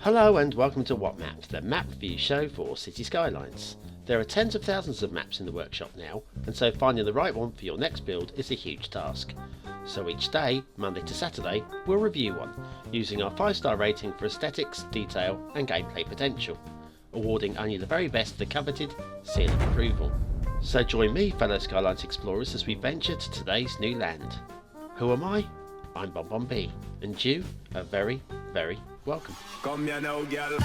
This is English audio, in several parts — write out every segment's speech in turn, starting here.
Hello and welcome to What Map, the map review show for Cities Skylines. There are tens of thousands of maps in the workshop now, and so finding the right one for your next build is a huge task. So each day, Monday to Saturday, we'll review one, using our 5-star rating for aesthetics, detail and gameplay potential, awarding only the very best the coveted seal of approval. So join me, fellow Skylines explorers, as we venture to today's new land. Who am I? I'm BonBonB, and you are very, very welcome. Come here now, girl.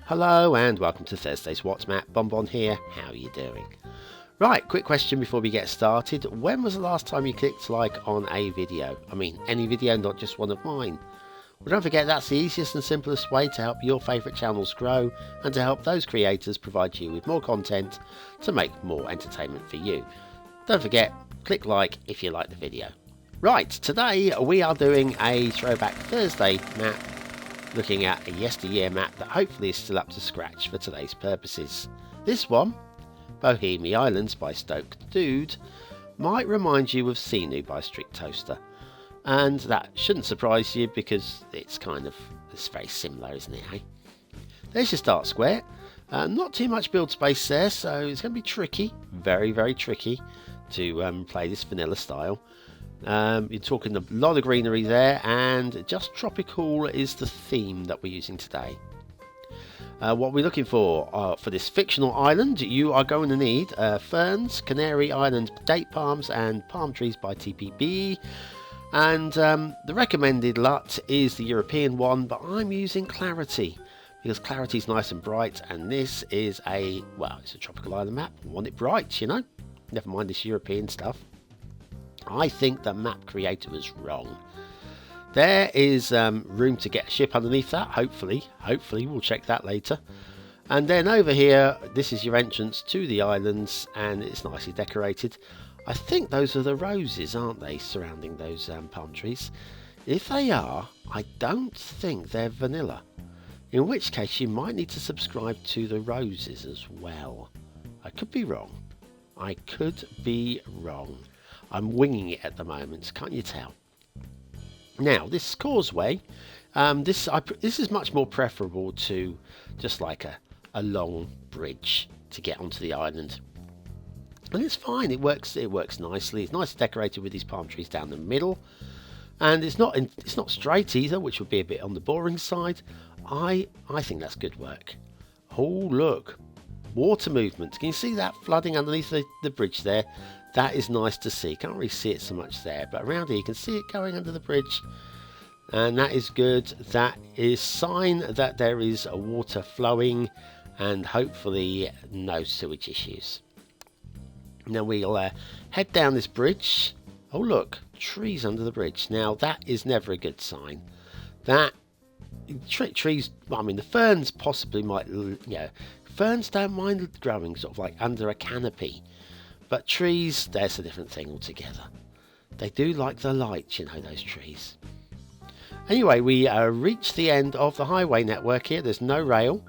Hello and welcome to Thursday's What's Map. BonBon here. How are you doing? Right, quick question before we get started. When was the last time you clicked like on a video? I mean, any video, not just one of mine. Well, don't forget that's the easiest and simplest way to help your favourite channels grow and to help those creators provide you with more content to make more entertainment for you. Don't forget, click like if you like the video. Right, today we are doing a Throwback Thursday map, looking at a yesteryear map that hopefully is still up to scratch for today's purposes. This one, Bomohi Islands by Stoked Dude, might remind you of Sinu by Strict Toaster. And that shouldn't surprise you because it's very similar, isn't it, eh? There's your start square. Not too much build space there, so it's going to be tricky, very, very tricky to play this vanilla style. You're talking a lot of greenery there, and just tropical is the theme that we're using today. What we're looking for this fictional island, you are going to need ferns, Canary Island date palms, and palm trees by TPB. And the recommended LUT is the European one, but I'm using Clarity because Clarity is nice and bright, and this is it's a tropical island map. I want it bright, you know. Never mind this European stuff. I think the map creator was wrong. There is room to get a ship underneath that, hopefully we'll check that later. And then over here, this is your entrance to the islands, and it's nicely decorated. I think those are the roses, aren't they, surrounding those palm trees? If they are, I don't think they're vanilla. In which case, you might need to subscribe to the roses as well. I could be wrong. I'm winging it at the moment, can't you tell? Now, this causeway, this is much more preferable to just like a long bridge to get onto the island. And it's fine, it works nicely. It's nicely decorated with these palm trees down the middle. And it's not straight either, which would be a bit on the boring side. I think that's good work. Oh, look. Water movement. Can you see that flooding underneath the bridge there? That is nice to see. Can't really see it so much there, but around here you can see it going under the bridge. And that is good. That is sign that there is a water flowing and hopefully no sewage issues. Now we'll head down this bridge. Oh look, trees under the bridge. Now that is never a good sign. That trees, I mean the ferns possibly might, ferns don't mind growing sort of like under a canopy. But trees, that's a different thing altogether. They do like the light, you know, those trees. Anyway, we reached the end of the highway network here. There's no rail.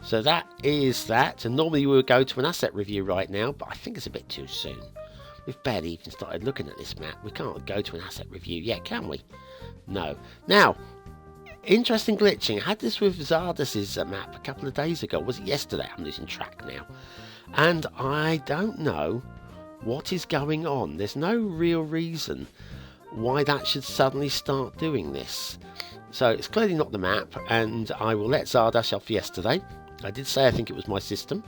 So that is that, and normally we would go to an asset review right now, but I think it's a bit too soon. We've barely even started looking at this map. We can't go to an asset review yet, can we? No. Now, interesting glitching. I had this with Zardas's map a couple of days ago. Was it yesterday? I'm losing track now. And I don't know what is going on. There's no real reason why that should suddenly start doing this. So it's clearly not the map, and I will let Zardash off yesterday. I did say I think it was my system.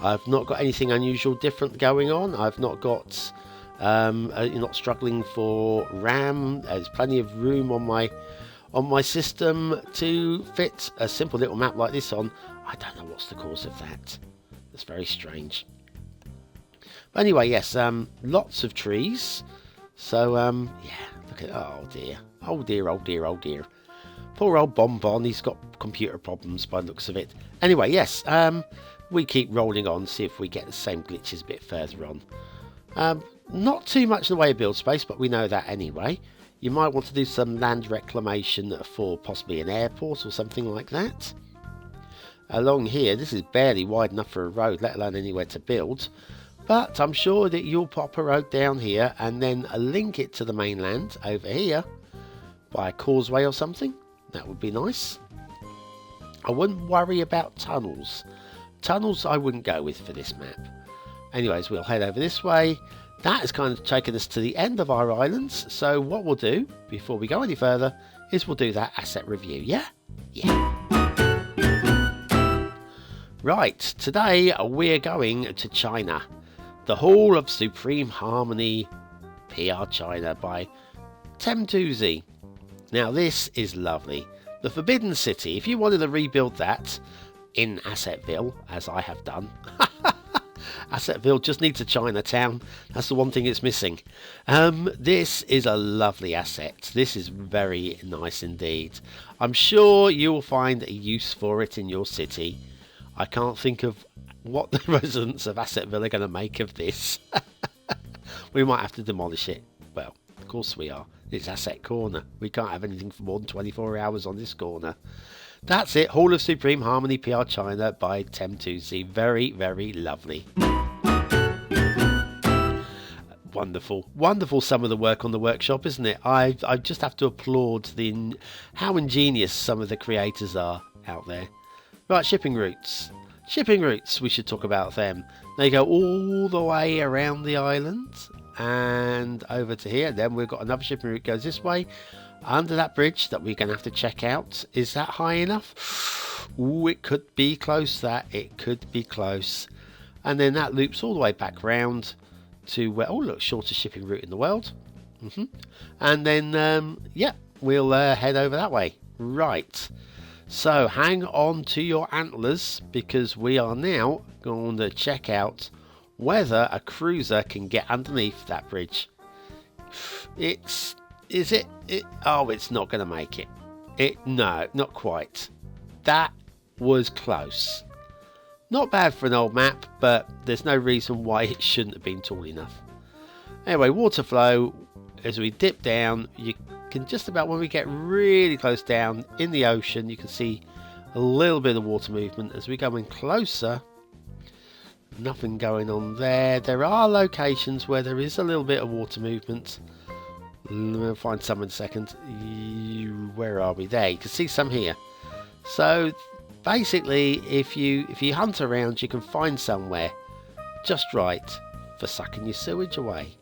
I've not got anything unusual different going on. I've not got you're not struggling for RAM. There's plenty of room on my system to fit a simple little map like this on. I don't know what's the cause of that. That's very strange. But anyway, yes, lots of trees. So yeah, look at, oh dear. Poor old BonBon, he's got computer problems by the looks of it. Anyway, yes, we keep rolling on, see if we get the same glitches a bit further on. Not too much in the way of build space, but we know that anyway. You might want to do some land reclamation for possibly an airport or something like that. Along here, this is barely wide enough for a road, let alone anywhere to build. But I'm sure that you'll pop a road down here and then link it to the mainland over here by a causeway or something. That would be nice. I wouldn't worry about tunnels. Tunnels I wouldn't go with for this map. Anyways, we'll head over this way. That has kind of taken us to the end of our islands. So what we'll do, before we go any further, is we'll do that asset review, yeah? Yeah. Right, today we're going to China. The Hall of Supreme Harmony, PR China by Temtuzi. Now this is lovely. The Forbidden City, if you wanted to rebuild that in Assetville, as I have done. Assetville just needs a Chinatown. That's the one thing it's missing. This is a lovely asset. This is very nice indeed. I'm sure you will find a use for it in your city. I can't think of what the residents of Assetville are going to make of this. We might have to demolish it. Well, of course we are. It's Asset Corner. We can't have anything for more than 24 hours on this corner. That's it. Hall of Supreme Harmony PR China by Temtuzi. Very, very lovely. Wonderful. Wonderful some of the work on the workshop, isn't it? I just have to applaud how ingenious some of the creators are out there. Right, shipping routes. Shipping routes, we should talk about them. They go all the way around the island and over to here. Then we've got another shipping route goes this way under that bridge that we're going to have to check out. Is that high enough? Ooh, it could be close. It could be close. And then that loops all the way back round to where, oh look, shortest shipping route in the world. And then yeah, we'll head over that way. Right. So hang on to your antlers, because we are now going to check out whether a cruiser can get underneath that bridge. Is it? Oh, it's not going to make it. No, not quite. That was close. Not bad for an old map, but there's no reason why it shouldn't have been tall enough. Anyway, water flow, as we dip down, you can just about, when we get really close down in the ocean, you can see a little bit of water movement. As we go in closer, nothing going on there. There are locations where there is a little bit of water movement. We'll find some in a second. Where are we? There, you can see some here. So basically, if you hunt around, you can find somewhere just right for sucking your sewage away.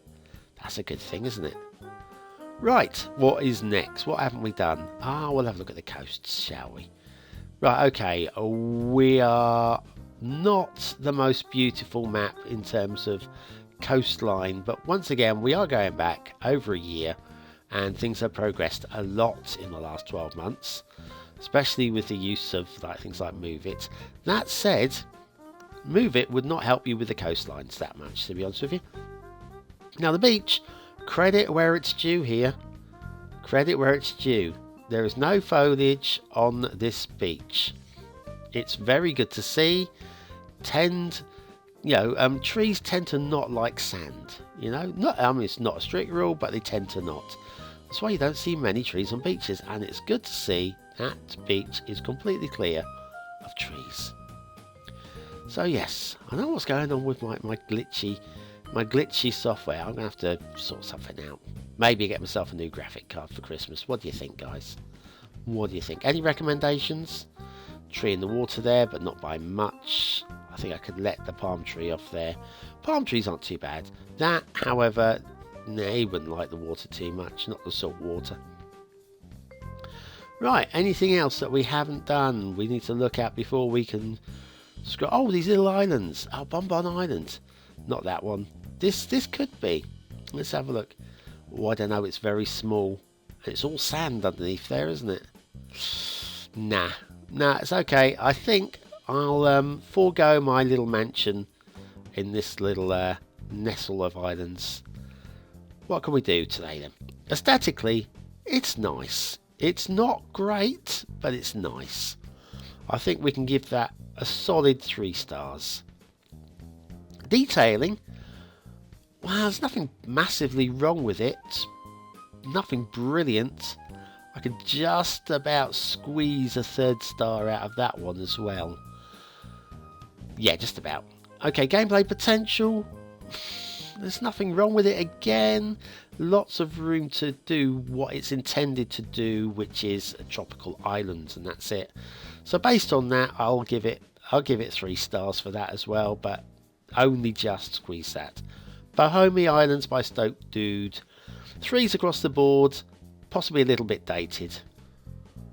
That's a good thing, isn't it? Right, what is next? What haven't we done? We'll have a look at the coasts, shall we? Right, okay, we are not the most beautiful map in terms of coastline, but once again, we are going back over a year, and things have progressed a lot in the last 12 months, especially with the use of things like Move It. That said, Move It would not help you with the coastlines that much, to be honest with you. Now, the beach, credit where it's due here. Credit where it's due. There is no foliage on this beach. It's very good to see. Trees tend to not like sand. It's not a strict rule, but they tend to not. That's why you don't see many trees on beaches, and it's good to see that beach is completely clear of trees. So yes, I know what's going on with my glitchy software. I'm going to have to sort something out. Maybe get myself a new graphic card for Christmas. What do you think, guys? What do you think? Any recommendations? Tree in the water there, but not by much. I think I could let the palm tree off there. Palm trees aren't too bad. That, however, they wouldn't like the water too much, not the salt water. Right, anything else that we haven't done we need to look at before we can scroll? Oh, these little islands. Oh, BonBonB Island. Not that one. This could be. Let's have a look. Oh, I don't know. It's very small. It's all sand underneath there, isn't it? Nah, it's okay. I think I'll forego my little mansion in this little nestle of islands. What can we do today then? Aesthetically, it's nice. It's not great, but it's nice. I think we can give that a solid 3 stars. Detailing, well, there's nothing massively wrong with it. Nothing brilliant. I could just about squeeze a 3rd star out of that one as well. Yeah, just about. Okay, gameplay potential. there's nothing wrong with it again. Lots of room to do what it's intended to do, which is a tropical islands, and that's it. So based on that, I'll give it 3 stars for that as well, but only just squeeze that. Bohomi Islands by Stoke Dude. 3s across the board, possibly a little bit dated.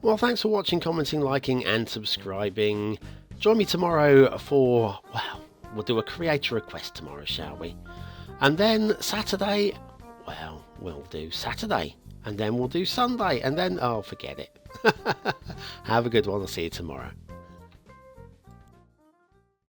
Well, thanks for watching, commenting, liking and subscribing. Join me tomorrow for, well, we'll do a creator request tomorrow, shall we? And then Saturday, well, we'll do Saturday. And then we'll do Sunday. And then, oh, forget it. Have a good one. I'll see you tomorrow.